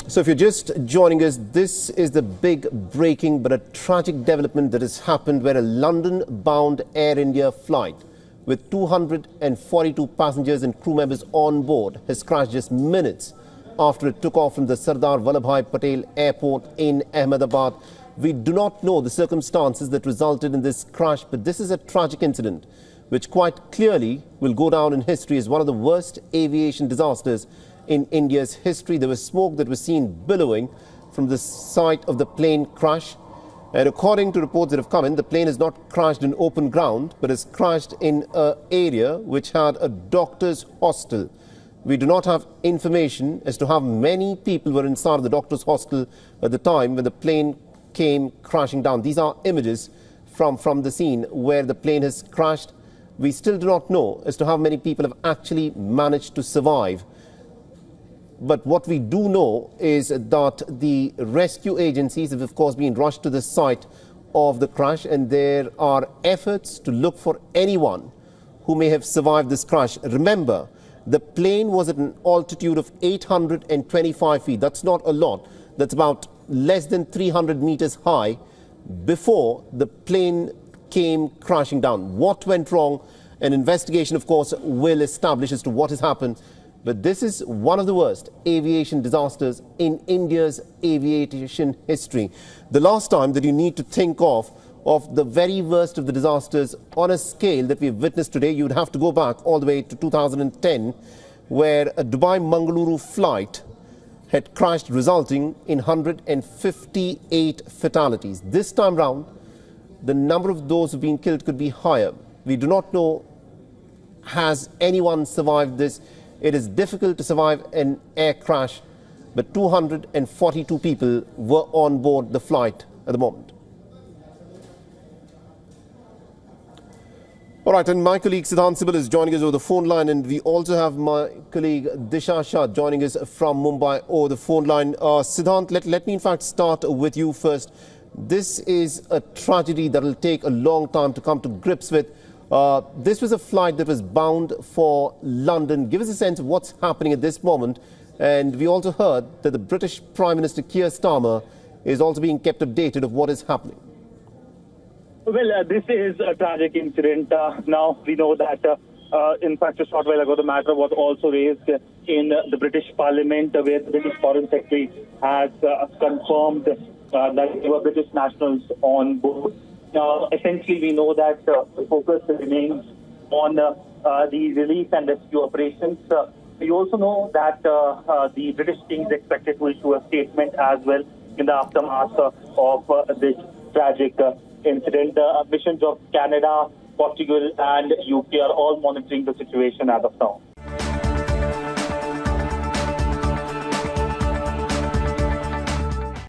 So if you're just joining us, this is the big breaking but a tragic development that has happened where a London-bound Air India flight with 242 passengers and crew members on board has crashed just minutes after it took off from the Sardar Vallabhbhai Patel Airport in Ahmedabad. We do not know the circumstances that resulted in this crash, but this is a tragic incident which quite clearly will go down in history as one of the worst aviation disasters in India's history. There was smoke that was seen billowing from the site of the plane crash. And according to reports that have come in, the plane has not crashed in open ground, but has crashed in an area which had a doctor's hostel. We do not have information as to how many people were inside the doctor's hostel at the time when the plane came crashing down. These are images from the scene where the plane has crashed. We still do not know as to how many people have actually managed to survive. But what we do know is that the rescue agencies have, of course, been rushed to the site of the crash, and there are efforts to look for anyone who may have survived this crash. Remember, the plane was at an altitude of 825 feet. That's not a lot. That's about less than 300 meters high before the plane came crashing down. What went wrong? An investigation, of course, will establish as to what has happened. But this is one of the worst aviation disasters in India's aviation history. The last time that you need to think of the very worst of the disasters on a scale that we've witnessed today, you'd have to go back all the way to 2010, where a Dubai-Mangaluru flight had crashed, resulting in 158 fatalities. This time round, the number of those who've been killed could be higher. We do not know, has anyone survived this? It is difficult to survive an air crash, but 242 people were on board the flight at the moment. All right, and my colleague Siddhant Sibal is joining us over the phone line, and we also have my colleague Disha Shah joining us from Mumbai over the phone line. Siddhant, let me in fact start with you first. This is a tragedy that will take a long time to come to grips with. This was a flight that was bound for London. Give us a sense of what's happening at this moment. And we also heard that the British Prime Minister Keir Starmer is also being kept updated of what is happening. Well, this is a tragic incident. Now we know that, in fact, a short while ago, the matter was also raised in the British Parliament, where the British Foreign Secretary has confirmed that there were British nationals on board. Essentially, we know that the focus remains on the relief and rescue operations. We also know that the British King is expected to issue a statement as well in the aftermath of this tragic incident. Missions of Canada, Portugal and UK are all monitoring the situation as of now.